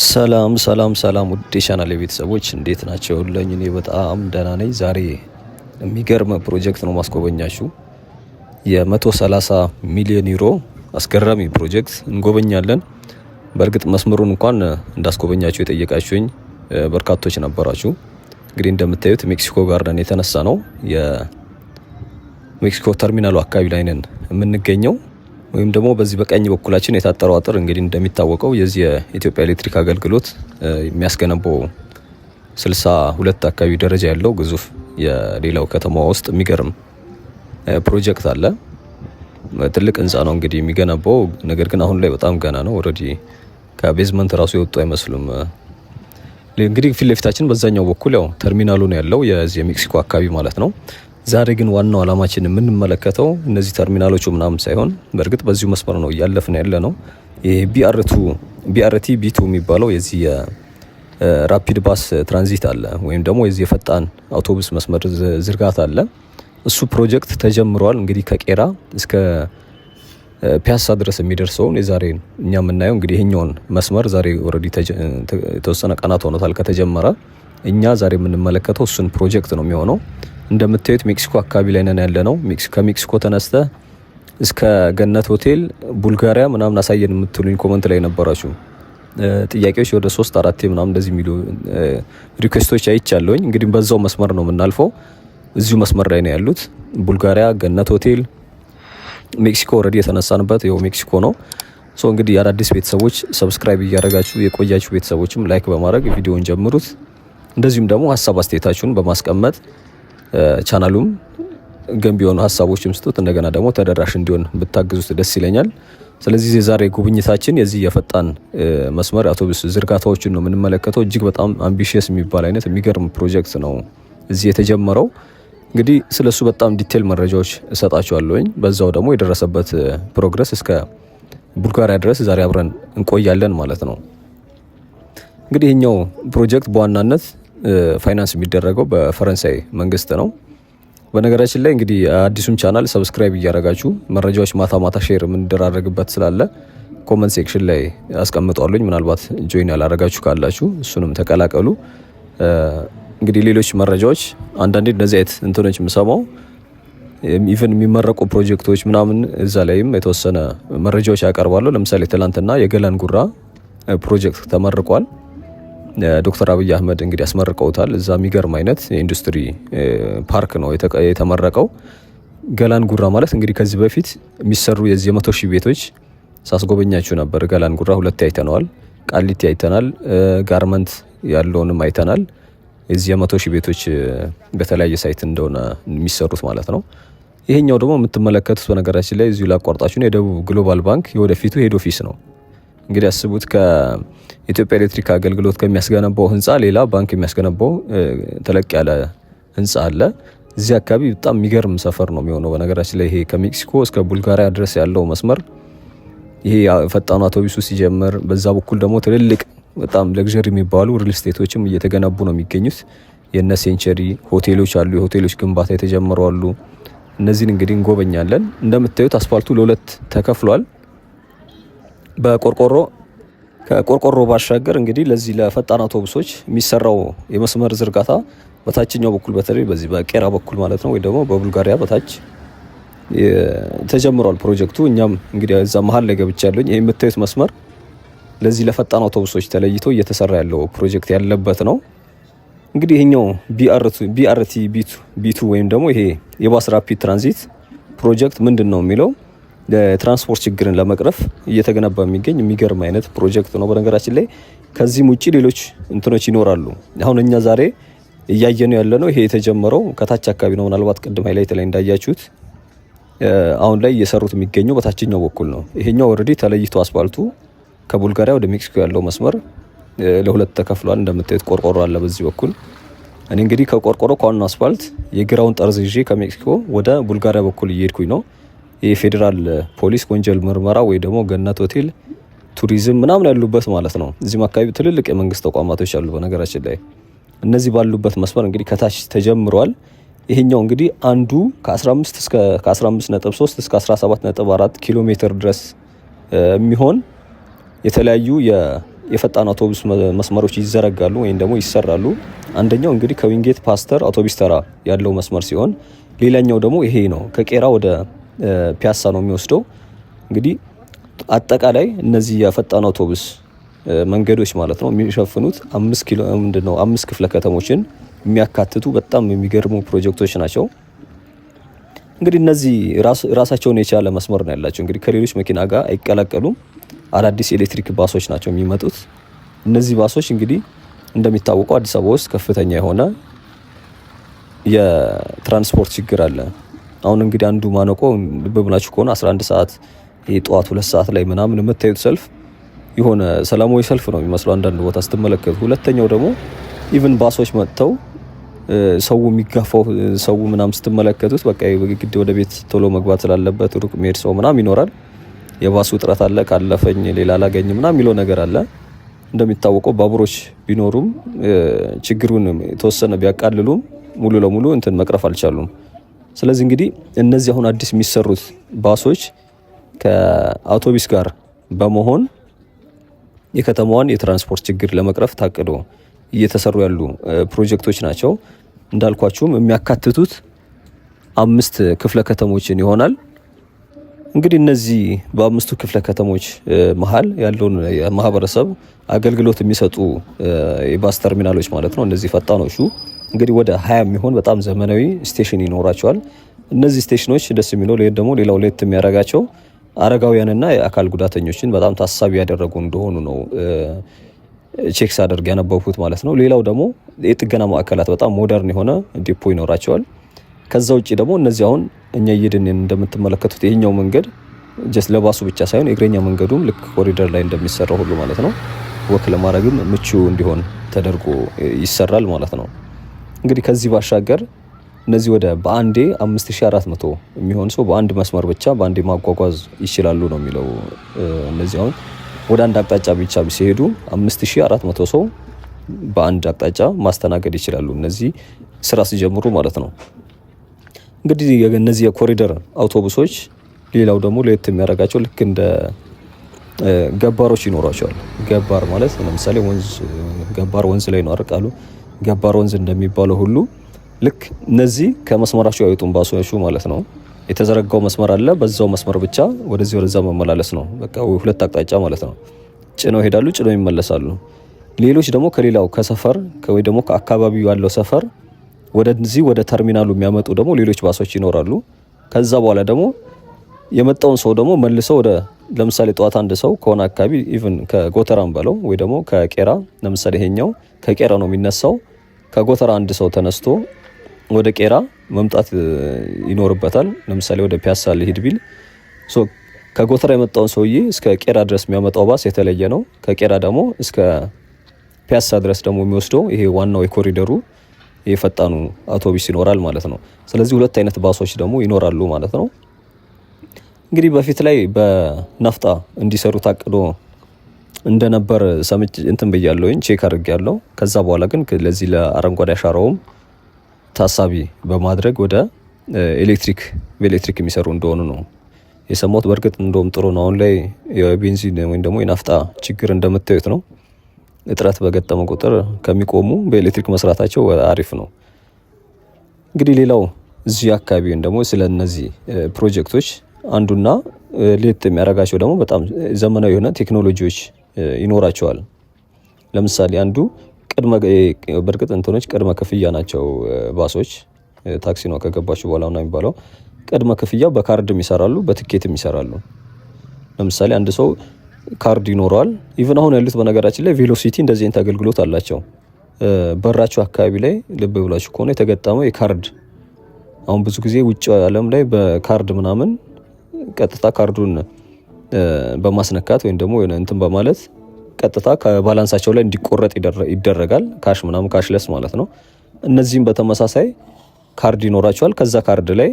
ሰላም ሰላም ሰላም ውድ የቻናሌ ቤተሰቦች እንዴት ናቸው? እኔ በጣም ደህና ነኝ። ዛሬ የሚገርም ፕሮጀክት ነው ማስጎበኛችሁ። የ130 ሚሊዮን ዩሮ አስገራሚ ፕሮጀክት እንጎበኛለን። በእርግጥ መስመሩን እንኳን እንዳስጎበኛችሁ የጠየቃችሁኝ በርካቶች ነበራችሁ። እንግዲህ እንደምታዩት ሜክሲኮ ጋርደን የተነሳ ነው። የሜክሲኮ ተርሚናሉ አካባቢ ላይ ነን የምንገኘው፣ ወይም ደግሞ በዚህ በቀኝ በኩላችን የታጠረው አጥር እንግዲህ እንደሚታወቀው የዚህ የኢትዮጵያ ኤሌክትሪክ አገልግሎት የሚያስገነባው 62 አካባቢ ደረጃ ያለው ግዙፍ የሌላው ከተማ ውስጥ የሚገርም ፕሮጀክት አለ። ትልቅ ህንጻ ነው እንግዲህ የሚገነባው። ነገር ግን አሁን ላይ በጣም ገና ነው። ኦልሬዲ ከቤዝመንት ራሱ የወጡ አይመስሉም። እንግዲህ ፊት ለፊታችን በዛኛው በኩል ያው ተርሚናሉ ነው ያለው የዚህ የሜክሲኮ አካባቢ ማለት ነው። ዛሬ ግን ዋናው አላማችን የምንመለከተው እነዚህ ተርሚናሎቹ ምናምን ሳይሆን በእርግጥ በዚሁ መስመር ነው እያለፍን ያለ ነው። ይሄ ቢአርቲ ቢቱ የሚባለው የዚህ የራፒድ ባስ ትራንዚት አለ፣ ወይም ደግሞ የዚህ የፈጣን አውቶቡስ መስመር ዝርጋታ አለ። እሱ ፕሮጀክት ተጀምሯል። እንግዲህ ከቄራ እስከ ፒያሳ ድረስ የሚደርሰውን የዛሬ እኛ የምናየው እንግዲህ ይሄኛውን መስመር ዛሬ ኦልሬዲ የተወሰነ ቀናት ሆኖታል ከተጀመረ። እኛ ዛሬ የምንመለከተው እሱን ፕሮጀክት ነው የሚሆነው። እንደምታዩት ሜክሲኮ አካባቢ ላይ ነን ያለ ነው። ከሜክሲኮ ተነስተ እስከ ገነት ሆቴል ቡልጋሪያ ምናምን አሳየን የምትሉኝ ኮመንት ላይ ነበራችሁ ጥያቄዎች ወደ 3-4 ምናምን እንደዚህ የሚሉ ሪኩዌስቶች አይቻለሁኝ። እንግዲህ በዛው መስመር ነው የምናልፈው። እዚሁ መስመር ላይ ነው ያሉት ቡልጋሪያ፣ ገነት ሆቴል፣ ሜክሲኮ ኦልሬዲ የተነሳንበት ይኸው ሜክሲኮ ነው። ሶ እንግዲህ የአዳዲስ ቤተሰቦች ሰብስክራይብ እያደረጋችሁ የቆያችሁ ቤተሰቦችም ላይክ በማድረግ ቪዲዮውን ጀምሩት። እንደዚሁም ደግሞ ሀሳብ አስተያየታችሁን በማስቀመጥ ቻናሉም ገንቢ የሆኑ ሀሳቦችም ስጡት። እንደገና ደግሞ ተደራሽ እንዲሆን ብታግዙት ደስ ይለኛል። ስለዚህ የዛሬ ጉብኝታችን የዚህ የፈጣን መስመር አውቶቡስ ዝርጋታዎችን ነው የምንመለከተው። እጅግ በጣም አምቢሺየስ የሚባል አይነት የሚገርም ፕሮጀክት ነው እዚህ የተጀመረው። እንግዲህ ስለሱ በጣም ዲቴል መረጃዎች እሰጣችኋለሁኝ። በዛው ደግሞ የደረሰበት ፕሮግረስ እስከ ቡልጋሪያ ድረስ ዛሬ አብረን እንቆያለን ማለት ነው። እንግዲህ ይህኛው ፕሮጀክት በዋናነት ፋይናንስ የሚደረገው በፈረንሳይ መንግስት ነው። በነገራችን ላይ እንግዲህ አዲሱን ቻናል ሰብስክራይብ እያደረጋችሁ መረጃዎች ማታ ማታ ሼር የምንደራረግበት ስላለ ኮመንት ሴክሽን ላይ አስቀምጧሉኝ። ምናልባት ጆይን ያላረጋችሁ ካላችሁ እሱንም ተቀላቀሉ። እንግዲህ ሌሎች መረጃዎች አንዳንዴ እንደዚህ አይነት እንትኖች የምሰማው ኢቨን የሚመረቁ ፕሮጀክቶች ምናምን እዛ ላይም የተወሰነ መረጃዎች ያቀርባለሁ። ለምሳሌ ትላንትና የገላን ጉራ ፕሮጀክት ተመርቋል። ዶክተር አብይ አህመድ እንግዲህ ያስመርቀውታል። እዛ የሚገርም አይነት የኢንዱስትሪ ፓርክ ነው የተመረቀው። ገላን ጉራ ማለት እንግዲህ ከዚህ በፊት የሚሰሩ የዚህ 100,000 ቤቶች ሳስጎበኛችሁ ነበር። ገላን ጉራ 2 አይተነዋል። ቃሊቲ አይተናል። ጋርመንት ያለውንም አይተናል። የዚህ 100,000 ቤቶች በተለያየ ሳይት እንደሆነ የሚሰሩት ማለት ነው። ይሄኛው ደግሞ የምትመለከቱት በነገራችን ላይ እዚሁ ላቋርጣችሁ ነው የደቡብ ግሎባል ባንክ የወደፊቱ ሄድ ኦፊስ ነው። እንግዲህ አስቡት ከኢትዮጵያ ኤሌክትሪክ አገልግሎት ከሚያስገነባው ህንፃ ሌላ ባንክ የሚያስገነባው ተለቅ ያለ ህንፃ አለ። እዚህ አካባቢ በጣም የሚገርም ሰፈር ነው የሚሆነው። በነገራችን ላይ ይሄ ከሜክሲኮ እስከ ቡልጋሪያ ድረስ ያለው መስመር ይሄ ፈጣኑ አውቶቡሱ ሲጀምር፣ በዛ በኩል ደግሞ ትልልቅ በጣም ለግዠሪ የሚባሉ ሪል ስቴቶችም እየተገነቡ ነው የሚገኙት። የነ ሴንቸሪ ሆቴሎች አሉ። የሆቴሎች ግንባታ የተጀመሩ አሉ። እነዚህን እንግዲህ እንጎበኛለን። እንደምታዩት አስፋልቱ ለሁለት ተከፍሏል በቆርቆሮ። ከቆርቆሮ ባሻገር እንግዲህ ለዚህ ለፈጣን አውቶቡሶች የሚሰራው የመስመር ዝርጋታ በታችኛው በኩል በተለይ በዚህ በቄራ በኩል ማለት ነው ወይ ደግሞ በቡልጋሪያ በታች ተጀምሯል ፕሮጀክቱ። እኛም እንግዲህ እዛ መሀል ላይ ገብቻለሁ። ይሄ የምታዩት መስመር ለዚህ ለፈጣን አውቶቡሶች ተለይቶ እየተሰራ ያለው ፕሮጀክት ያለበት ነው። እንግዲህ ይሄኛው ቢአርቲ ቢቱ ወይም ደግሞ ይሄ የባስ ራፒድ ትራንዚት ፕሮጀክት ምንድን ነው የሚለው የትራንስፖርት ችግርን ለመቅረፍ እየተገነባ የሚገኝ የሚገርም አይነት ፕሮጀክት ነው። በነገራችን ላይ ከዚህም ውጪ ሌሎች እንትኖች ይኖራሉ። አሁን እኛ ዛሬ እያየነው ያለ ነው። ይሄ የተጀመረው ከታች አካባቢ ነው። ምናልባት ቅድም ሃይላይት ላይ እንዳያችሁት አሁን ላይ እየሰሩት የሚገኘው በታችኛው በኩል ነው። ይሄኛው ኦልሬዲ ተለይቶ አስፋልቱ ከቡልጋሪያ ወደ ሜክሲኮ ያለው መስመር ለሁለት ተከፍሏል። እንደምታዩት ቆርቆሮ አለ በዚህ በኩል። እኔ እንግዲህ ከቆርቆሮ ከዋናው አስፋልት የግራውን ጠርዝ ይዤ ከሜክሲኮ ወደ ቡልጋሪያ በኩል እየሄድኩኝ ነው። የፌዴራል ፖሊስ ወንጀል ምርመራ ወይ ደግሞ ገነት ሆቴል ቱሪዝም ምናምን ያሉበት ማለት ነው። እዚህም አካባቢ ትልልቅ የመንግስት ተቋማቶች አሉ። በነገራችን ላይ እነዚህ ባሉበት መስመር እንግዲህ ከታች ተጀምሯል። ይሄኛው እንግዲህ አንዱ ከ15.3 እስከ 17.4 ኪሎ ሜትር ድረስ የሚሆን የተለያዩ የፈጣን አውቶቡስ መስመሮች ይዘረጋሉ ወይም ደግሞ ይሰራሉ። አንደኛው እንግዲህ ከዊንጌት ፓስተር አውቶቡስ ተራ ያለው መስመር ሲሆን ሌላኛው ደግሞ ይሄ ነው፣ ከቄራ ወደ ፒያሳ ነው የሚወስደው። እንግዲህ አጠቃላይ እነዚህ የፈጣን አውቶቡስ መንገዶች ማለት ነው የሚሸፍኑት 5 ክፍለ ከተሞችን የሚያካትቱ በጣም የሚገርሙ ፕሮጀክቶች ናቸው። እንግዲህ እነዚህ ራሳቸውን የቻለ መስመር ነው ያላቸው። እንግዲህ ከሌሎች መኪና ጋር አይቀላቀሉም። አዳዲስ ኤሌክትሪክ ባሶች ናቸው የሚመጡት። እነዚህ ባሶች እንግዲህ እንደሚታወቀው አዲስ አበባ ውስጥ ከፍተኛ የሆነ የትራንስፖርት ችግር አለ። አሁን እንግዲህ አንዱ ማነቆ ልብ ብላችሁ ከሆነ 11 ሰዓት ጠዋት 2 ሰዓት ላይ ምናምን የምታዩት ሰልፍ የሆነ ሰላማዊ ሰልፍ ነው የሚመስለው አንዳንድ ቦታ ስትመለከቱ። ሁለተኛው ደግሞ ኢቭን ባሶች መጥተው ሰው የሚጋፋው ሰው ምናምን ስትመለከቱት በቃ ግድ ወደ ቤት ቶሎ መግባት ስላለበት ሩቅ መሄድ ሰው ምናምን ይኖራል። የባሱ እጥረት አለ፣ ካለፈኝ ሌላ አላገኝ ምናምን የሚለው ነገር አለ። እንደሚታወቀው ባቡሮች ቢኖሩም ችግሩን የተወሰነ ቢያቃልሉም ሙሉ ለሙሉ መቅረፍ አልቻሉም። ስለዚህ እንግዲህ እነዚህ አሁን አዲስ የሚሰሩት ባሶች ከአውቶቡስ ጋር በመሆን የከተማዋን የትራንስፖርት ችግር ለመቅረፍ ታቅዶ እየተሰሩ ያሉ ፕሮጀክቶች ናቸው። እንዳልኳችሁም የሚያካትቱት 5 ክፍለ ከተሞችን ይሆናል። እንግዲህ እነዚህ በ5ቱ ክፍለ ከተሞች መሀል ያለውን የማህበረሰብ አገልግሎት የሚሰጡ የባስ ተርሚናሎች ማለት ነው። እነዚህ ፈጣኖቹ እንግዲህ ወደ 20 የሚሆን በጣም ዘመናዊ ስቴሽን ይኖራቸዋል። እነዚህ ስቴሽኖች ደስ የሚለው ደግሞ ሌላው ለየት የሚያደርጋቸው አረጋውያንና የአካል ጉዳተኞችን በጣም ታሳቢ ያደረጉ እንደሆኑ ነው ቼክ ሳደርግ ያነበብኩት ማለት ነው። ሌላው ደግሞ የጥገና ማዕከላት በጣም ሞደርን የሆነ ዲፖ ይኖራቸዋል። ከዛ ውጪ ደግሞ እነዚህ አሁን እኛ እየድን እንደምትመለከቱት ይሄኛው መንገድ ጀስት ለባሱ ብቻ ሳይሆን የእግረኛ መንገዱም ልክ ኮሪደር ላይ እንደሚሰራው ሁሉ ማለት ነው ወክ ለማድረግም ምቹ እንዲሆን ተደርጎ ይሰራል ማለት ነው። እንግዲህ ከዚህ ባሻገር እነዚህ ወደ በአንዴ 5400 የሚሆን ሰው በአንድ መስመር ብቻ በአንዴ ማጓጓዝ ይችላሉ ነው የሚለው። እነዚህ አሁን ወደ አንድ አቅጣጫ ብቻ ሲሄዱ 5400 ሰው በአንድ አቅጣጫ ማስተናገድ ይችላሉ እነዚህ ስራ ሲጀምሩ ማለት ነው። እንግዲህ እነዚህ የኮሪደር አውቶቡሶች ሌላው ደግሞ ለየት የሚያደርጋቸው ልክ እንደ ገባሮች ይኖራቸዋል። ገባር ማለት ለምሳሌ ገባር ወንዝ ላይ ነው አርቃሉ ገባር ወንዝ እንደሚባለው ሁሉ ልክ እነዚህ ከመስመራቸው ያወጡን ባሶቹ ማለት ነው። የተዘረጋው መስመር አለ፣ በዛው መስመር ብቻ ወደዚህ ወደዛ መመላለስ ነው። በቃ 2 አቅጣጫ ማለት ነው። ጭነው ይሄዳሉ፣ ጭነው ይመለሳሉ። ሌሎች ደግሞ ከሌላው ከሰፈር ወይ ደግሞ ከአካባቢው ያለው ሰፈር ወደዚህ ወደ ተርሚናሉ የሚያመጡ ደግሞ ሌሎች ባሶች ይኖራሉ። ከዛ በኋላ ደግሞ የመጣውን ሰው ደግሞ መልሰው ወደ ለምሳሌ ጠዋት አንድ ሰው ከሆነ አካባቢ ኢቭን ከጎተራም በለው ወይ ደግሞ ከቄራ ለምሳሌ ይሄኛው ከቄራ ነው የሚነሳው። ከጎተራ አንድ ሰው ተነስቶ ወደ ቄራ መምጣት ይኖርበታል። ለምሳሌ ወደ ፒያሳ ሊሄድ ቢል ከጎተራ የመጣውን ሰውዬ እስከ ቄራ ድረስ የሚያመጣው ባስ የተለየ ነው። ከቄራ ደግሞ እስከ ፒያሳ ድረስ ደግሞ የሚወስደው ይሄ ዋናው የኮሪደሩ የፈጣኑ አውቶቡስ ይኖራል ማለት ነው። ስለዚህ 2 አይነት ባሶች ደግሞ ይኖራሉ ማለት ነው። እንግዲህ በፊት ላይ በናፍጣ እንዲሰሩ ታቅዶ እንደነበር ሰምቼ ብያለሁኝ፣ ቼክ አድርጌያለሁ። ከዛ በኋላ ግን ለዚህ ለአረንጓዴ አሻራውም ታሳቢ በማድረግ ወደ በኤሌክትሪክ የሚሰሩ እንደሆኑ ነው የሰማሁት። በእርግጥ እንደውም ጥሩ ነው። አሁን ላይ የቤንዚን ወይም ደግሞ የናፍጣ ችግር እንደምታዩት ነው። እጥረት በገጠመ ቁጥር ከሚቆሙ በኤሌክትሪክ መስራታቸው አሪፍ ነው። እንግዲህ ሌላው እዚህ አካባቢ ደግሞ ስለ እነዚህ ፕሮጀክቶች አንዱና ለየት የሚያደርጋቸው ደግሞ በጣም ዘመናዊ የሆነ ቴክኖሎጂዎች ይኖራቸዋል። ለምሳሌ አንዱ በእርግጥ ቅድመ ክፍያ ናቸው ባሶች። ታክሲ ነው ከገባችሁ በኋላ ነው የሚባለው። ቅድመ ክፍያ በካርድም ይሰራሉ፣ በትኬትም ይሰራሉ። ለምሳሌ አንድ ሰው ካርድ ይኖረዋል። ኢቭን አሁን ያሉት በነገራችን ላይ ቬሎሲቲ እንደዚህ አይነት አገልግሎት አላቸው። በራቸው አካባቢ ላይ ልብ ብላችሁ ከሆነ የተገጠመው የካርድ አሁን ብዙ ጊዜ ውጭ ዓለም ላይ በካርድ ምናምን ቀጥታ ካርዱን በማስነካት ወይም ደግሞ በማለት ቀጥታ ከባላንሳቸው ላይ እንዲቆረጥ ይደረጋል። ካሽ ምናምን ካሽለስ ማለት ነው። እነዚህም በተመሳሳይ ካርድ ይኖራቸዋል። ከዛ ካርድ ላይ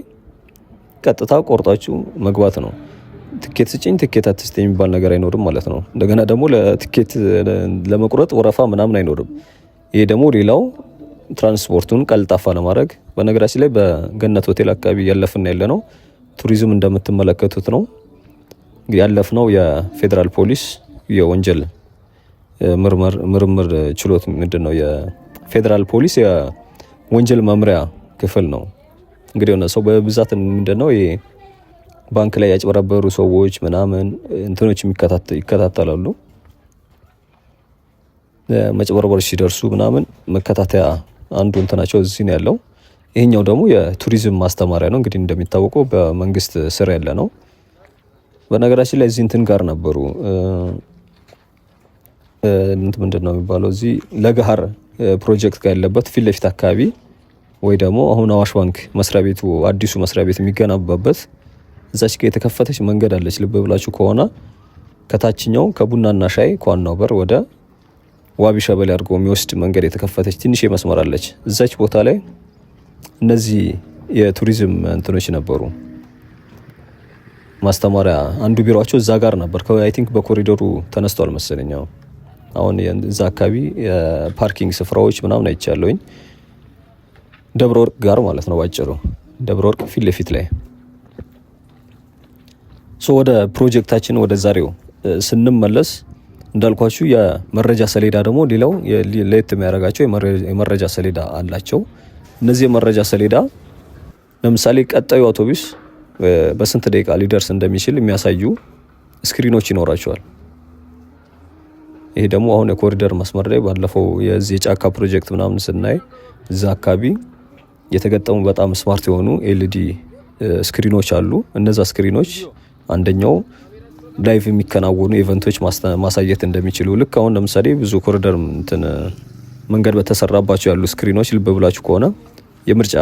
ቀጥታ ቆርጣችሁ መግባት ነው። ትኬት ስጭኝ ትኬት አትስጠኝ የሚባል ነገር አይኖርም ማለት ነው። እንደገና ደግሞ ለትኬት ለመቁረጥ ወረፋ ምናምን አይኖርም። ይሄ ደግሞ ሌላው ትራንስፖርቱን ቀልጣፋ ለማድረግ በነገራችን ላይ በገነት ሆቴል አካባቢ ያለፍና ያለ ነው ቱሪዝም እንደምትመለከቱት ነው ያለፍነው። የፌዴራል ፖሊስ የወንጀል ምርምር ችሎት ምንድነው የፌዴራል ፖሊስ የወንጀል መምሪያ ክፍል ነው። እንግዲህ የሆነ ሰው በብዛት ምንድነው ባንክ ላይ ያጭበረበሩ ሰዎች ምናምን እንትኖች ይከታተላሉ። መጭበርበር ሲደርሱ ምናምን መከታተያ አንዱ እንትናቸው እዚህ ነው ያለው። ይሄኛው ደግሞ የቱሪዝም ማስተማሪያ ነው። እንግዲህ እንደሚታወቀው በመንግስት ስር ያለ ነው። በነገራችን ላይ እዚህ እንትን ጋር ነበሩ ምንድነው የሚባለው እዚህ ለገሃር ፕሮጀክት ጋር ያለበት ፊት ለፊት አካባቢ ወይ ደግሞ አሁን አዋሽ ባንክ መስሪያ ቤቱ አዲሱ መስሪያ ቤት የሚገነባበት እዛች ጋር የተከፈተች መንገድ አለች። ልብ ብላችሁ ከሆነ ከታችኛው ከቡናና ሻይ ከዋናው በር ወደ ዋቢ ሸበሌ አድርጎ የሚወስድ መንገድ የተከፈተች ትንሽ መስመር አለች። እዛች ቦታ ላይ እነዚህ የቱሪዝም እንትኖች ነበሩ። ማስተማሪያ አንዱ ቢሮአቸው እዛ ጋር ነበር። አይ ቲንክ በኮሪዶሩ ተነስቷል መሰለኝ። አሁን እዛ አካባቢ የፓርኪንግ ስፍራዎች ምናምን አይቻለሁኝ። ደብረ ወርቅ ጋር ማለት ነው ባጭሩ፣ ደብረ ወርቅ ፊት ለፊት ላይ። ወደ ፕሮጀክታችን ወደ ዛሬው ስንመለስ እንዳልኳችሁ የመረጃ ሰሌዳ ደግሞ ሌላው ለየት የሚያደርጋቸው የመረጃ ሰሌዳ አላቸው። እነዚህ የመረጃ ሰሌዳ ለምሳሌ ቀጣዩ አውቶቡስ በስንት ደቂቃ ሊደርስ እንደሚችል የሚያሳዩ ስክሪኖች ይኖራቸዋል። ይሄ ደግሞ አሁን የኮሪደር መስመር ላይ ባለፈው የዚህ የጫካ ፕሮጀክት ምናምን ስናይ እዛ አካባቢ የተገጠሙ በጣም ስማርት የሆኑ ኤልዲ ስክሪኖች አሉ። እነዛ ስክሪኖች አንደኛው ላይቭ የሚከናወኑ ኢቨንቶች ማሳየት እንደሚችሉ ልክ አሁን ለምሳሌ ብዙ ኮሪደር መንገድ በተሰራባቸው ያሉ ስክሪኖች ልብ ብላችሁ ከሆነ የምርጫ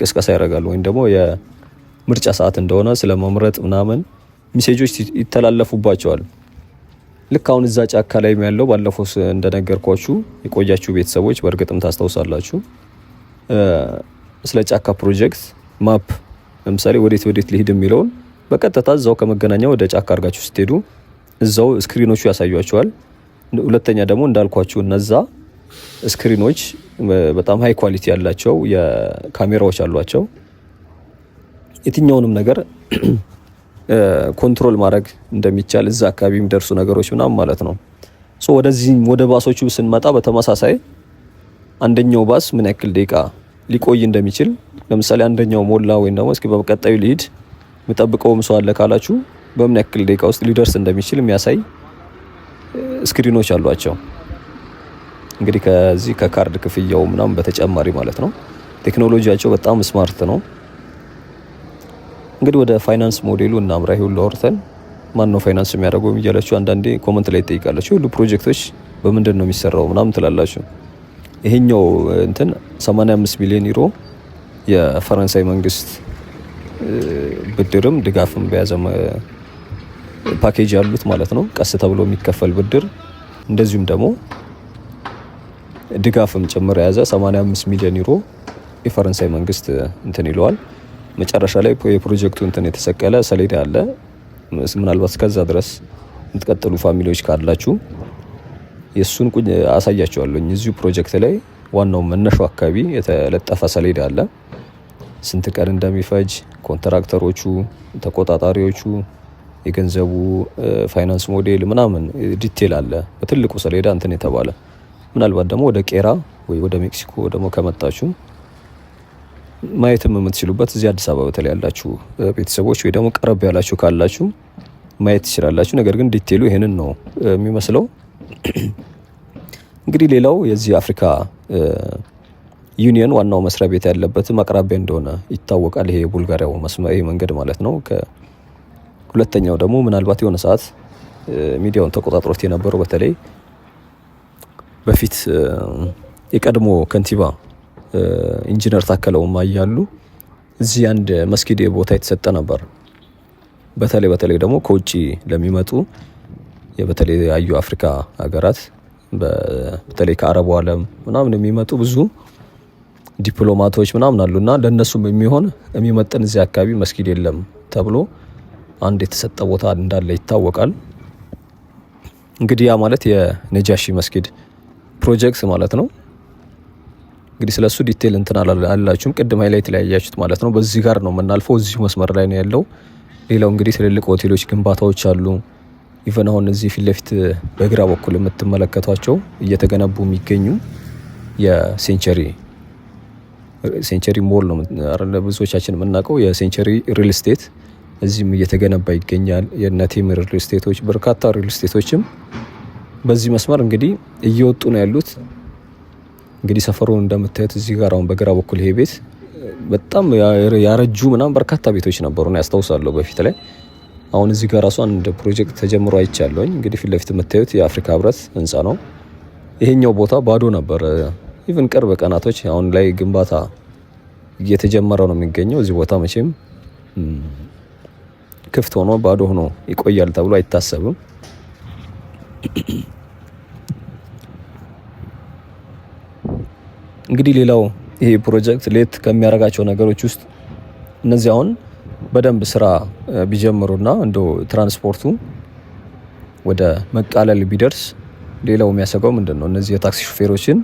ቅስቀሳ ያደርጋሉ ወይም ደግሞ የምርጫ ሰዓት እንደሆነ ስለመምረጥ ምናምን ሜሴጆች ይተላለፉባቸዋል። ልክ አሁን እዛ ጫካ ላይ ያለው ባለፈው እንደነገርኳችሁ የቆያችሁ ቤተሰቦች በእርግጥም ታስታውሳላችሁ። ስለ ጫካ ፕሮጀክት ማፕ ለምሳሌ ወዴት ሊሄድ የሚለውን በቀጥታ እዛው ከመገናኛ ወደ ጫካ አድርጋችሁ ስትሄዱ እዛው ስክሪኖቹ ያሳዩአችኋል። ሁለተኛ ደግሞ እንዳልኳችሁ እነዛ ስክሪኖች በጣም ሃይ ኳሊቲ ያላቸው የካሜራዎች አሏቸው። የትኛውንም ነገር ኮንትሮል ማድረግ እንደሚቻል እዛ አካባቢ የሚደርሱ ነገሮች ምናምን ማለት ነው። ወደዚህ ወደ ባሶቹ ስንመጣ በተመሳሳይ አንደኛው ባስ ምን ያክል ደቂቃ ሊቆይ እንደሚችል ለምሳሌ አንደኛው ሞላ ወይም ደግሞ እስኪ በቀጣዩ ሊሄድ የሚጠብቀውም ሰው አለ ካላችሁ በምን ያክል ደቂቃ ውስጥ ሊደርስ እንደሚችል የሚያሳይ ስክሪኖች አሏቸው። እንግዲህ ከዚህ ከካርድ ክፍያው ምናምን በተጨማሪ ማለት ነው። ቴክኖሎጂያቸው በጣም ስማርት ነው። እንግዲህ ወደ ፋይናንስ ሞዴሉ እናምራ። ይሁሉ አውርተን ማን ነው ፋይናንስ የሚያደርገው እያላችሁ አንዳንዴ ኮመንት ላይ ትጠይቃላችሁ። ሁሉ ፕሮጀክቶች በምንድን ነው የሚሰራው ምናምን ትላላችሁ። ይሄኛው እንትን 85 ሚሊዮን ዩሮ የፈረንሳይ መንግስት ብድርም ድጋፍም በያዘ ፓኬጅ ያሉት ማለት ነው። ቀስ ተብሎ የሚከፈል ብድር እንደዚሁም ደግሞ ድጋፍም ጭምር የያዘ 85 ሚሊዮን ዩሮ የፈረንሳይ መንግስት እንትን ይለዋል። መጨረሻ ላይ የፕሮጀክቱ እንትን የተሰቀለ ሰሌዳ አለ። ምናልባት እስከዛ ድረስ የምትቀጥሉ ፋሚሊዎች ካላችሁ የሱን አሳያችኋለሁ። እዚሁ ፕሮጀክት ላይ ዋናው መነሻው አካባቢ የተለጠፈ ሰሌዳ አለ። ስንት ቀን እንደሚፈጅ ኮንትራክተሮቹ፣ ተቆጣጣሪዎቹ፣ የገንዘቡ ፋይናንስ ሞዴል ምናምን ዲቴል አለ በትልቁ ሰሌዳ እንትን የተባለ። ምናልባት ደግሞ ወደ ቄራ ወይ ወደ ሜክሲኮ ደግሞ ከመጣችሁ ማየትም የምትችሉበት እዚህ አዲስ አበባ በተለይ ያላችሁ ቤተሰቦች ወይ ደግሞ ቀረብ ያላችሁ ካላችሁ ማየት ትችላላችሁ። ነገር ግን ዲቴሉ ይሄንን ነው የሚመስለው። እንግዲህ ሌላው የዚህ አፍሪካ ዩኒየን ዋናው መስሪያ ቤት ያለበት አቅራቢያ እንደሆነ ይታወቃል። ይሄ የቡልጋሪያው መስመር መንገድ ማለት ነው። ሁለተኛው ደግሞ ምናልባት የሆነ ሰዓት ሚዲያውን ተቆጣጥሮት የነበረው በተለይ በፊት የቀድሞ ከንቲባ ኢንጂነር ታከለ ኡማ እያሉ እዚህ አንድ መስጊድ ቦታ የተሰጠ ነበር። በተለይ ደግሞ ከውጪ ለሚመጡ የተለያዩ አፍሪካ ሀገራት በተለይ ከአረቡ ዓለም ምናምን የሚመጡ ብዙ ዲፕሎማቶች ምናምን አሉና ለነሱም የሚሆን የሚመጥን እዚህ አካባቢ መስጊድ የለም ተብሎ አንድ የተሰጠ ቦታ እንዳለ ይታወቃል። እንግዲህ ያ ማለት የነጃሺ መስጊድ ፕሮጀክት ማለት ነው። እንግዲህ ስለሱ ዲቴል እንትን አላላችሁም ቅድም ሃይላይት ላይ ያያችሁት ማለት ነው። በዚህ ጋር ነው የምናልፈው። እዚሁ መስመር ላይ ነው ያለው። ሌላው እንግዲህ ትልልቅ ሆቴሎች ግንባታዎች አሉ። ኢቨን አሁን እዚህ ፊት ለፊት በግራ በኩል የምትመለከቷቸው እየተገነቡ የሚገኙ የሴንቸሪ ሞል ነው አይደል? ብዙዎቻችን የምናውቀው የሴንቸሪ ሪል ስቴት እዚህም እየተገነባ ይገኛል። የነቴም ሪል ስቴቶች፣ በርካታ ሪል ስቴቶችም በዚህ መስመር እንግዲህ እየወጡ ነው ያሉት። እንግዲህ ሰፈሩን እንደምታዩት እዚህ ጋር አሁን በግራ በኩል ይሄ ቤት በጣም ያረጁ ምናምን በርካታ ቤቶች ነበሩ ነው ያስታውሳለሁ በፊት ላይ። አሁን እዚህ ጋር ራሱ አንድ ፕሮጀክት ተጀምሮ አይቻለሁኝ። እንግዲህ ፊት ለፊት የምታዩት የአፍሪካ ህብረት ህንፃ ነው። ይሄኛው ቦታ ባዶ ነበር ኢቭን ቅርብ ቀናቶች። አሁን ላይ ግንባታ እየተጀመረ ነው የሚገኘው። እዚህ ቦታ መቼም ክፍት ሆኖ ባዶ ሆኖ ይቆያል ተብሎ አይታሰብም። እንግዲህ ሌላው ይሄ ፕሮጀክት ሌት ከሚያደርጋቸው ነገሮች ውስጥ እነዚህ አሁን በደንብ ስራ ቢጀምሩና እንደው ትራንስፖርቱ ወደ መቃለል ቢደርስ ሌላው የሚያሰጋው ምንድነው? እነዚህ የታክሲ ሹፌሮችን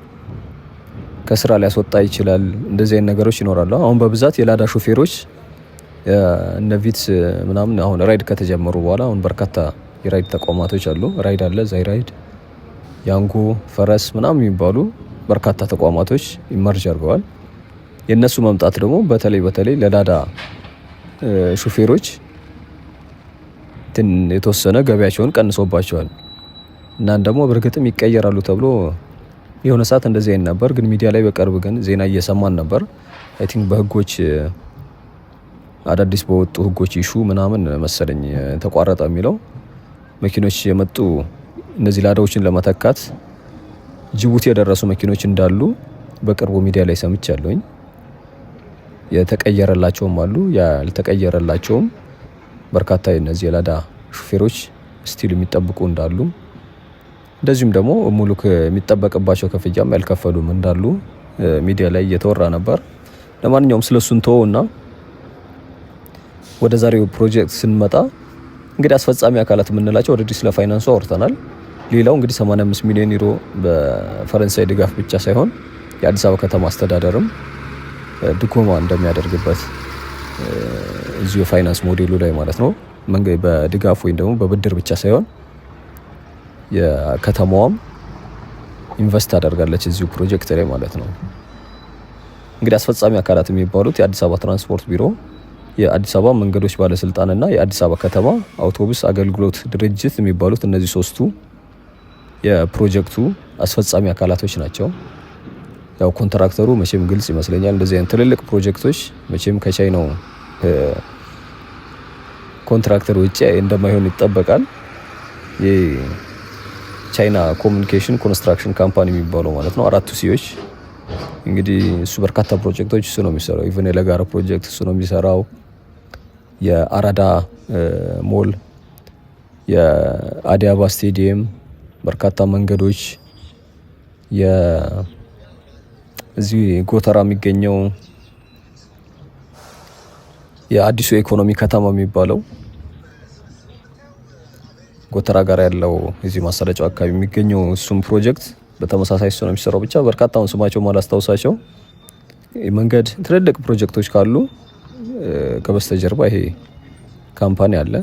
ከስራ ሊያስወጣ ይችላል። እንደዚህ አይነት ነገሮች ይኖራሉ። አሁን በብዛት የላዳ ሹፌሮች እነ ቪትስ ምናምን አሁን ራይድ ከተጀመሩ በኋላ አሁን በርካታ የራይድ ተቋማቶች አሉ። ራይድ አለ፣ ዛይ ራይድ፣ ያንጎ፣ ፈረስ ምናምን የሚባሉ በርካታ ተቋማቶች ኢመርጅ አድርገዋል። የነሱ መምጣት ደግሞ በተለይ ለላዳ ሹፌሮች የተወሰነ ገበያቸውን ቀንሶባቸዋል እና ደግሞ በእርግጥም ይቀየራሉ ተብሎ የሆነ ሰዓት እንደዚህ አይነት ነበር። ግን ሚዲያ ላይ በቅርብ ግን ዜና እየሰማን ነበር። አይ ቲንክ በህጎች አዳዲስ በወጡ ህጎች ኢሹ ምናምን መሰለኝ ተቋረጠ የሚለው መኪኖች የመጡ እነዚህ ላዳዎችን ለመተካት ጅቡቲ የደረሱ መኪኖች እንዳሉ በቅርቡ ሚዲያ ላይ ሰምቻለሁኝ። የተቀየረላቸውም አሉ፣ ያልተቀየረላቸውም በርካታ የነዚህ የላዳ ሹፌሮች ስቲል የሚጠብቁ እንዳሉ፣ እንደዚሁም ደግሞ ሙሉ የሚጠበቅባቸው ክፍያም ያልከፈሉም እንዳሉ ሚዲያ ላይ እየተወራ ነበር። ለማንኛውም ስለሱን ተወውና ወደ ዛሬው ፕሮጀክት ስንመጣ እንግዲህ አስፈጻሚ አካላት የምንላቸው ኦልሬዲ ስለ ፋይናንሱ አውርተናል። ሌላው እንግዲህ 85 ሚሊዮን ዩሮ በፈረንሳይ ድጋፍ ብቻ ሳይሆን የአዲስ አበባ ከተማ አስተዳደርም ድጎማ እንደሚያደርግበት እዚሁ የፋይናንስ ሞዴሉ ላይ ማለት ነው። በድጋፍ ወይም ደግሞ በብድር ብቻ ሳይሆን የከተማዋም ኢንቨስት ታደርጋለች እዚሁ ፕሮጀክት ላይ ማለት ነው። እንግዲህ አስፈጻሚ አካላት የሚባሉት የአዲስ አበባ ትራንስፖርት ቢሮ፣ የአዲስ አበባ መንገዶች ባለስልጣንና የአዲስ አበባ ከተማ አውቶቡስ አገልግሎት ድርጅት የሚባሉት እነዚህ ሶስቱ የፕሮጀክቱ አስፈጻሚ አካላቶች ናቸው። ያው ኮንትራክተሩ መቼም ግልጽ ይመስለኛል። እንደዚህ አይነት ትልልቅ ፕሮጀክቶች መቼም ከቻይናው ኮንትራክተር ውጪ እንደማይሆን ይጠበቃል። የቻይና ኮሚኒኬሽን ኮንስትራክሽን ካምፓኒ የሚባለው ማለት ነው። አራቱ ሲዎች እንግዲህ እሱ በርካታ ፕሮጀክቶች እሱ ነው የሚሰራው። ኢቨን የለጋራ ፕሮጀክት እሱ ነው የሚሰራው። የአራዳ ሞል፣ የአዲስ አበባ ስቴዲየም፣ በርካታ መንገዶች፣ እዚህ ጎተራ የሚገኘው የአዲሱ ኢኮኖሚ ከተማ የሚባለው ጎተራ ጋር ያለው እዚህ ማሰራጫው አካባቢ የሚገኘው እሱም ፕሮጀክት በተመሳሳይ እሱ ነው የሚሰራው። ብቻ በርካታውን ስማቸው ማላስታውሳቸው መንገድ ትልልቅ ፕሮጀክቶች ካሉ ከበስተጀርባ ይሄ ካምፓኒ አለ።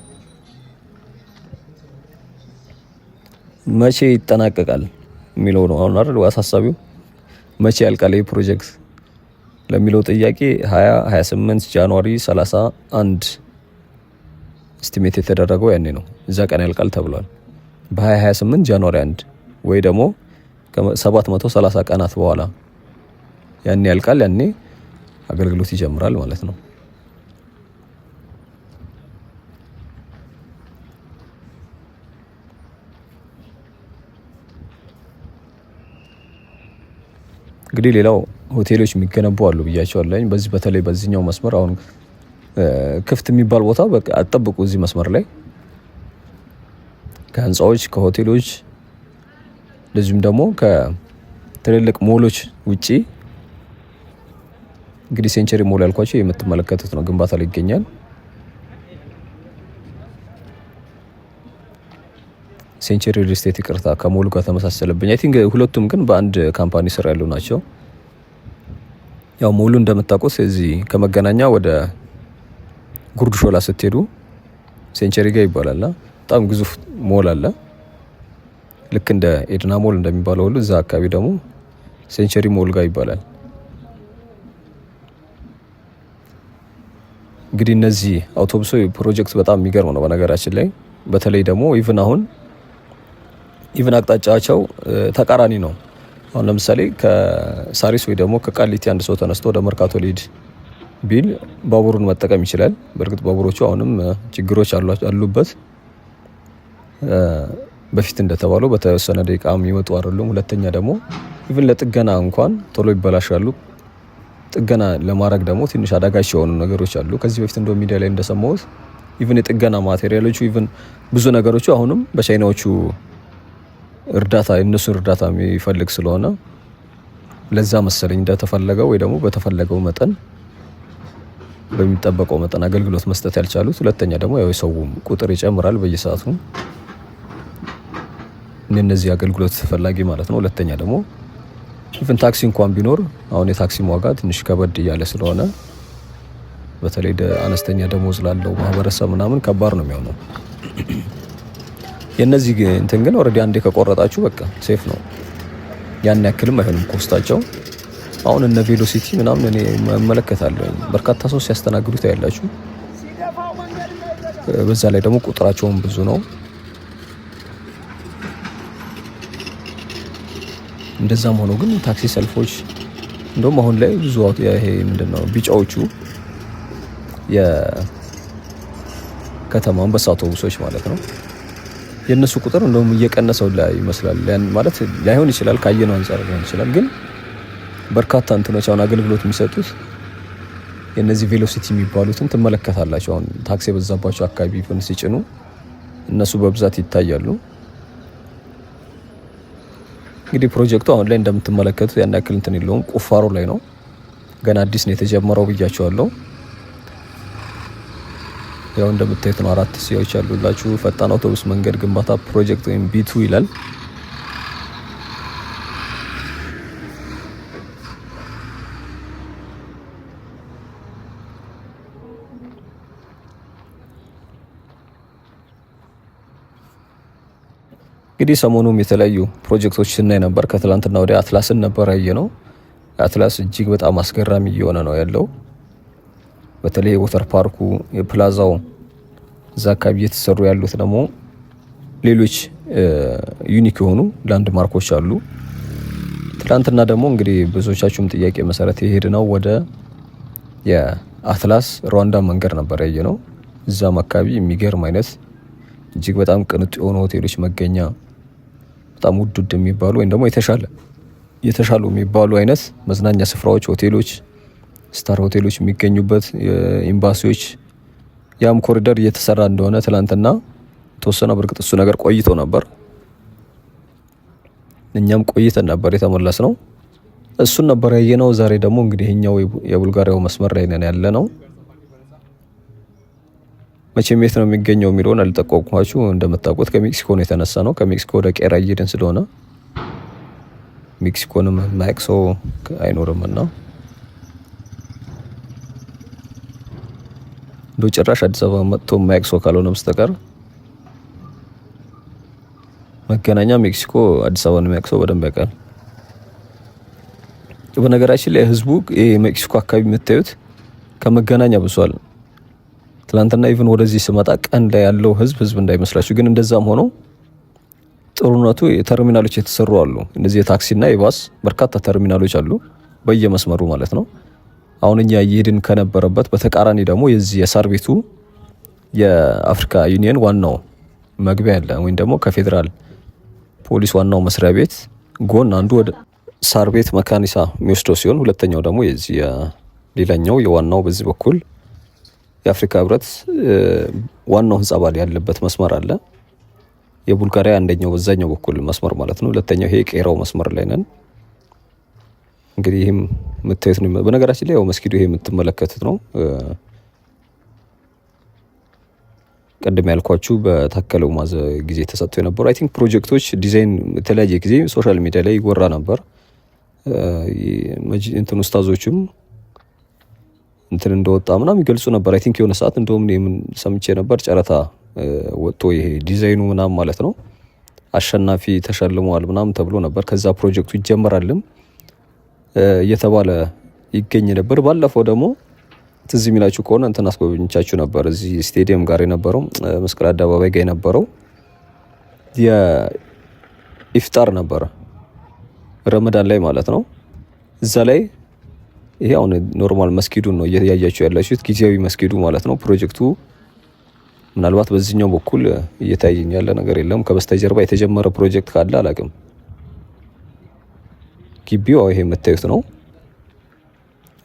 መቼ ይጠናቀቃል የሚለው ነው አሁን አይደል አሳሳቢው። መቼ ያልቃል ይህ ፕሮጀክት ለሚለው ጥያቄ 2028 ጃንዋሪ 31 ኤስቲሜት የተደረገው ያኔ ነው። እዛ ቀን ያልቃል ተብሏል። በ2028 ጃንዋሪ 1 ወይ ደግሞ ከ730 ቀናት በኋላ ያኔ ያልቃል። ያኔ አገልግሎት ይጀምራል ማለት ነው። እንግዲህ ሌላው ሆቴሎች የሚገነቡ አሉ ብያቸዋለሁ። በዚህ በተለይ በዚህኛው መስመር አሁን ክፍት የሚባል ቦታ በቃ አጠብቁ። እዚህ መስመር ላይ ከህንፃዎች ከሆቴሎች እንደዚሁም ደግሞ ከትልልቅ ሞሎች ውጪ እንግዲህ ሴንቸሪ ሞል ያልኳቸው የምትመለከቱት ነው፣ ግንባታ ላይ ይገኛል። ሴንቸሪ ሪል ስቴት ይቅርታ፣ ከሞሉ ጋር ተመሳሰለብኝ። አይ ቲንክ ሁለቱም ግን በአንድ ካምፓኒ ስር ያሉ ናቸው። ያው ሞሉ እንደምታውቁት እዚህ ከመገናኛ ወደ ጉርድ ሾላ ስትሄዱ ሴንቸሪ ጋር ይባላልና በጣም ግዙፍ ሞል አለ። ልክ እንደ ኤድና ሞል እንደሚባለው ሁሉ እዛ አካባቢ ደግሞ ሴንቸሪ ሞል ጋር ይባላል። እንግዲህ እነዚህ አውቶቡሶች ፕሮጀክት በጣም የሚገርም ነው በነገራችን ላይ። በተለይ ደግሞ ኢቭን አቅጣጫቸው ተቃራኒ ነው። አሁን ለምሳሌ ከሳሪስ ወይ ደግሞ ከቃሊቲ አንድ ሰው ተነስቶ ወደ መርካቶ ሊሄድ ቢል ባቡሩን መጠቀም ይችላል። በእርግጥ ባቡሮቹ አሁንም ችግሮች አሉበት። በፊት እንደተባለው በተወሰነ ደቂቃ የሚወጡ አይደሉም። ሁለተኛ ደግሞ ኢቭን ለጥገና እንኳን ቶሎ ይበላሻሉ። ጥገና ለማድረግ ደግሞ ትንሽ አዳጋች የሆኑ ነገሮች አሉ። ከዚህ በፊት እንደው ሚዲያ ላይ እንደሰማሁት ኢቭን የጥገና ማቴሪያሎቹ ኢቭን ብዙ ነገሮቹ አሁንም በቻይናዎቹ የእነሱ እርዳታ የሚፈልግ ስለሆነ ለዛ መሰለኝ እንደተፈለገው ወይ ደግሞ በተፈለገው መጠን በሚጠበቀው መጠን አገልግሎት መስጠት ያልቻሉት። ሁለተኛ ደግሞ ያው የሰው ቁጥር ይጨምራል በየሰዓቱ እነዚህ አገልግሎት ፈላጊ ማለት ነው። ሁለተኛ ደግሞ ኢቭን ታክሲ እንኳን ቢኖር አሁን የታክሲ ዋጋ ትንሽ ከበድ እያለ ስለሆነ በተለይ አነስተኛ ደሞዝ ላለው ማህበረሰብ ምናምን ከባድ ነው የሚሆነው። የነዚህ እንትን ግን ኦልሬዲ አንዴ ከቆረጣችሁ በቃ ሴፍ ነው። ያን ያክልም አይሆንም ኮስታቸው። አሁን እነ ቬሎሲቲ ምናምን እኔ እመለከታለሁ በርካታ ሰው ሲያስተናግዱት ያላችሁ። በዛ ላይ ደግሞ ቁጥራቸውም ብዙ ነው። እንደዛም ሆኖ ግን ታክሲ ሰልፎች እንደውም አሁን ላይ ብዙ ይሄ ምንድነው ቢጫዎቹ የከተማ አንበሳ አውቶቡሶች ማለት ነው የነሱ ቁጥር እንደውም እየቀነሰው ላይ ይመስላል። ያን ማለት ላይሆን ይችላል ካየነው አንፃር ሊሆን ይችላል። ግን በርካታ እንትኖች አሁን አገልግሎት የሚሰጡት የነዚህ ቬሎሲቲ የሚባሉትን ትመለከታላችሁ። አሁን ታክሲ የበዛባቸው አካባቢ ሲጭኑ እነሱ በብዛት ይታያሉ። እንግዲህ ፕሮጀክቱ አሁን ላይ እንደምትመለከቱት ያን ያክል እንትን የለውም፣ ቁፋሮ ላይ ነው። ገና አዲስ ነው የተጀመረው ብያቸዋለሁ። ያው እንደምታዩት ነው 4 ሲያዎች ያሉላችሁ ፈጣን አውቶቡስ መንገድ ግንባታ ፕሮጀክት ወይም ቢቱ ይላል። እንግዲህ ሰሞኑም የተለያዩ ፕሮጀክቶች ስናይ ነበር። ከትላንትና ወዲያ አትላስን ነበር ያየነው። አትላስ እጅግ በጣም አስገራሚ እየሆነ ነው ያለው። በተለይ ወተር ፓርኩ የፕላዛው እዛ አካባቢ እየተሰሩ ያሉት ደግሞ ሌሎች ዩኒክ የሆኑ ላንድ ማርኮች አሉ። ትላንትና ደግሞ እንግዲህ ብዙዎቻችሁም ጥያቄ መሰረት የሄድ ነው ወደ የአትላስ ሩዋንዳ መንገድ ነበር ያየነው። እዛም አካባቢ የሚገርም አይነት እጅግ በጣም ቅንጡ የሆኑ ሆቴሎች መገኛ፣ በጣም ውድ የሚባሉ ወይም ደግሞ የተሻሉ የሚባሉ አይነት መዝናኛ ስፍራዎች፣ ሆቴሎች፣ ስታር ሆቴሎች የሚገኙበት ኤምባሲዎች፣ ያም ኮሪደር እየተሰራ እንደሆነ ትላንትና ተወሰነ። በርግጥ እሱ ነገር ቆይቶ ነበር፣ እኛም ቆይተን ነበር የተመለስ ነው። እሱን ነበር ያየነው። ዛሬ ደግሞ እንግዲህ ይሄኛው የቡልጋሪያው መስመር ላይ ነን ያለ ነው። መቼም የት ነው የሚገኘው የሚለውን አልጠቆምኳችሁ። እንደምታውቁት ከሜክሲኮ ነው የተነሳ ነው። ከሜክሲኮ ወደ ቄራ እየሄድን ስለሆነ ሜክሲኮንም ማያውቅ ሰው አይኖርምና እንደው ጭራሽ አዲስ አበባ መጥቶ ማያውቅ ሰው ካልሆነ በስተቀር መገናኛ ሜክሲኮ አዲስ አበባን የሚያውቅ ሰው በደንብ ያውቃል። በነገራችን ላይ ህዝቡ ሜክሲኮ አካባቢ የምታዩት ከመገናኛ ብሷል። ትላንትና ኢቭን ወደዚህ ስመጣ ቀን ላይ ያለው ህዝብ እንዳይመስላችሁ። ግን እንደዛም ሆኖ ጥሩነቱ ተርሚናሎች የተሰሩ አሉ። እነዚህ የታክሲና የባስ በርካታ ተርሚናሎች አሉ በየመስመሩ ማለት ነው። አሁን እኛ እየሄድን ከነበረበት በተቃራኒ ደግሞ የዚህ የሳር ቤቱ የአፍሪካ ዩኒየን ዋናው መግቢያ ያለ ወይም ደግሞ ከፌዴራል ፖሊስ ዋናው መስሪያ ቤት ጎን አንዱ ወደ ሳር ቤት መካኒሳ የሚወስደው ሲሆን ሁለተኛው ደግሞ የዚህ ሌላኛው የዋናው በዚህ በኩል የአፍሪካ ህብረት ዋናው ህንጻ ባል ያለበት መስመር አለ። የቡልጋሪያ አንደኛው በዛኛው በኩል መስመር ማለት ነው። ሁለተኛው ይሄ ቄራው መስመር ላይ ነን። እንግዲህ ይሄም የምታዩት ነው። በነገራችን ላይ ያው መስጊዱ ይሄ የምትመለከቱት ነው። ቀደም ያልኳችሁ በታከለው ጊዜ ተሰጥቶ የነበረው አይ ቲንክ ፕሮጀክቶች ዲዛይን የተለያየ ጊዜ ሶሻል ሚዲያ ላይ ይወራ ነበር። እንትን ኡስታዞችም እንትን እንደወጣ ምናምን ይገልጹ ነበር። አይ ቲንክ የሆነ ሰዓት እንደውም ምን ሰምቼ ነበር ጨረታ ወጥቶ ይሄ ዲዛይኑ ምናምን ማለት ነው አሸናፊ ተሸልመዋል ምናምን ተብሎ ነበር። ከዛ ፕሮጀክቱ ይጀመራልም እየተባለ ይገኝ ነበር። ባለፈው ደግሞ ትዝ የሚላችሁ ከሆነ እንትን አስጎብኝቻችሁ ነበር። እዚህ ስቴዲየም ጋር የነበረው መስቀል አደባባይ ጋር የነበረው የኢፍጣር ነበረ ረመዳን ላይ ማለት ነው። እዛ ላይ ይሄ አሁን ኖርማል መስጊዱን ነው እያያችሁ ያላችሁት፣ ጊዜያዊ መስጊዱ ማለት ነው። ፕሮጀክቱ ምናልባት በዚህኛው በኩል እየታየኝ ያለ ነገር የለም። ከበስተጀርባ የተጀመረ ፕሮጀክት ካለ አላቅም። ግቢው ይሄ የምታዩት ነው።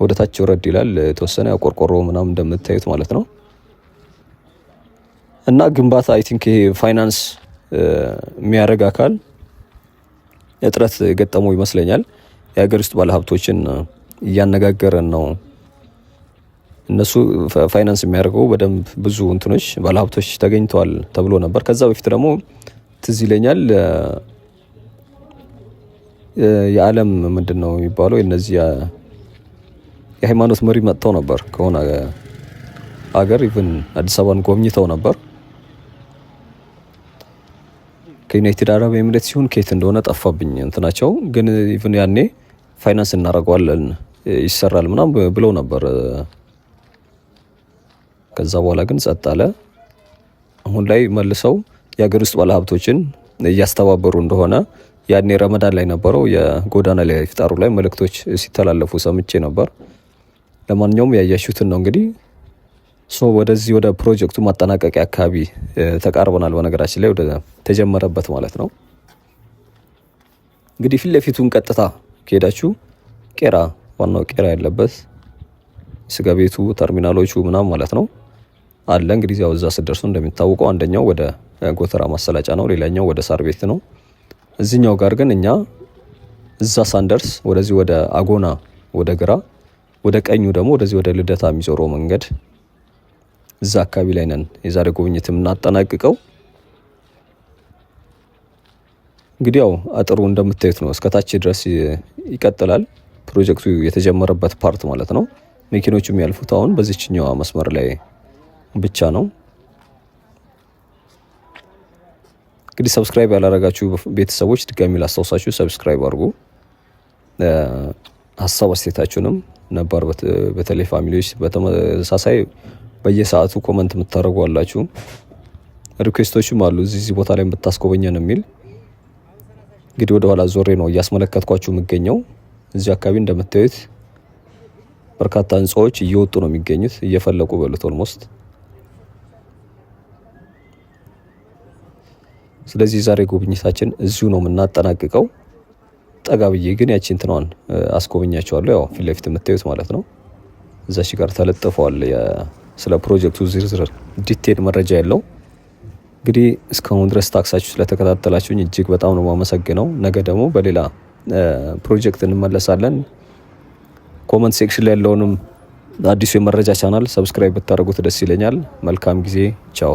ወደ ታች ወረድ ይላል የተወሰነ ቆርቆሮ ምናምን እንደምታዩት ማለት ነው። እና ግንባታ አይ ቲንክ ይሄ ፋይናንስ የሚያደርግ አካል እጥረት ገጠመው ይመስለኛል። የሀገር ውስጥ ባለሀብቶችን እያነጋገረን ነው። እነሱ ፋይናንስ የሚያደርገው በደንብ ብዙ እንትኖች ባለሀብቶች ተገኝተዋል ተብሎ ነበር። ከዛ በፊት ደግሞ ትዝ ይለኛል የዓለም ምንድን ነው የሚባለው እነዚህ የሃይማኖት መሪ መጥተው ነበር ከሆነ ሀገር ኢቭን አዲስ አበባን ጎብኝተው ነበር። ከዩናይትድ አረብ ኤሚሬት ሲሆን ከየት እንደሆነ ጠፋብኝ እንትናቸው። ግን ኢቭን ያኔ ፋይናንስ እናደርገዋለን ይሰራል ምናም ብለው ነበር። ከዛ በኋላ ግን ጸጥ አለ። አሁን ላይ መልሰው የሀገር ውስጥ ባለሀብቶችን እያስተባበሩ እንደሆነ ያኔ ረመዳን ላይ ነበረው የጎዳና ላይ ኢፍጣሩ ላይ መልእክቶች ሲተላለፉ ሰምቼ ነበር። ለማንኛውም ያያችሁትን ነው እንግዲህ ወደዚህ ወደ ፕሮጀክቱ ማጠናቀቂያ አካባቢ ተቃርበናል። በነገራችን ላይ ወደ ተጀመረበት ማለት ነው። እንግዲህ ፊት ለፊቱን ቀጥታ ከሄዳችሁ ቄራ፣ ዋናው ቄራ ያለበት ስጋ ቤቱ ተርሚናሎቹ ምናምን ማለት ነው አለ። እንግዲህ ያው እዛ ስደርሱ እንደሚታወቀው አንደኛው ወደ ጎተራ ማሰላጫ ነው፣ ሌላኛው ወደ ሳር ቤት ነው። እዚህኛው ጋር ግን እኛ እዛ ሳንደርስ ወደዚህ ወደ አጎና ወደ ግራ፣ ወደ ቀኙ ደግሞ ወደዚህ ወደ ልደታ የሚዞረው መንገድ እዛ አካባቢ ላይ ነን የዛሬ ጉብኝት የምናጠናቅቀው። እንግዲህ ያው አጥሩ እንደምታዩት ነው፣ እስከታች ድረስ ይቀጥላል። ፕሮጀክቱ የተጀመረበት ፓርት ማለት ነው። መኪኖቹ የሚያልፉት አሁን በዚህኛው መስመር ላይ ብቻ ነው። እንግዲህ ሰብስክራይብ ያላረጋችሁ ቤተሰቦች ድጋሚ ላስታውሳችሁ ሰብስክራይብ አድርጉ። ሀሳብ አስተያየታችሁንም ነባር በተለይ ፋሚሊዎች በተመሳሳይ በየሰዓቱ ኮመንት የምታደርጉ አላችሁ። ሪኩዌስቶችም አሉ እዚህ ቦታ ላይ ብታስጎበኘን የሚል። እንግዲህ ወደ ኋላ ዞሬ ነው እያስመለከትኳችሁ የምገኘው። እዚህ አካባቢ እንደምታዩት በርካታ ህንጻዎች እየወጡ ነው የሚገኙት፣ እየፈለቁ በሉት ኦልሞስት። ስለዚህ ዛሬ ጉብኝታችን እዚሁ ነው የምናጠናቅቀው። ጠጋ ብዬ ግን ያቺ እንትኗን አስጎበኛቸዋለሁ። ያው ፊት ለፊት የምታዩት ማለት ነው። እዛች ጋር ተለጥፈዋል ስለ ፕሮጀክቱ ዝርዝር ዲቴል መረጃ ያለው። እንግዲህ እስካሁን ድረስ ታክሳችሁ ስለተከታተላችሁኝ እጅግ በጣም ነው የማመሰግነው። ነገ ደግሞ በሌላ ፕሮጀክት እንመለሳለን። ኮመንት ሴክሽን ላይ ያለውንም አዲሱ የመረጃ ቻናል ሰብስክራይብ ብታደርጉት ደስ ይለኛል። መልካም ጊዜ። ቻው።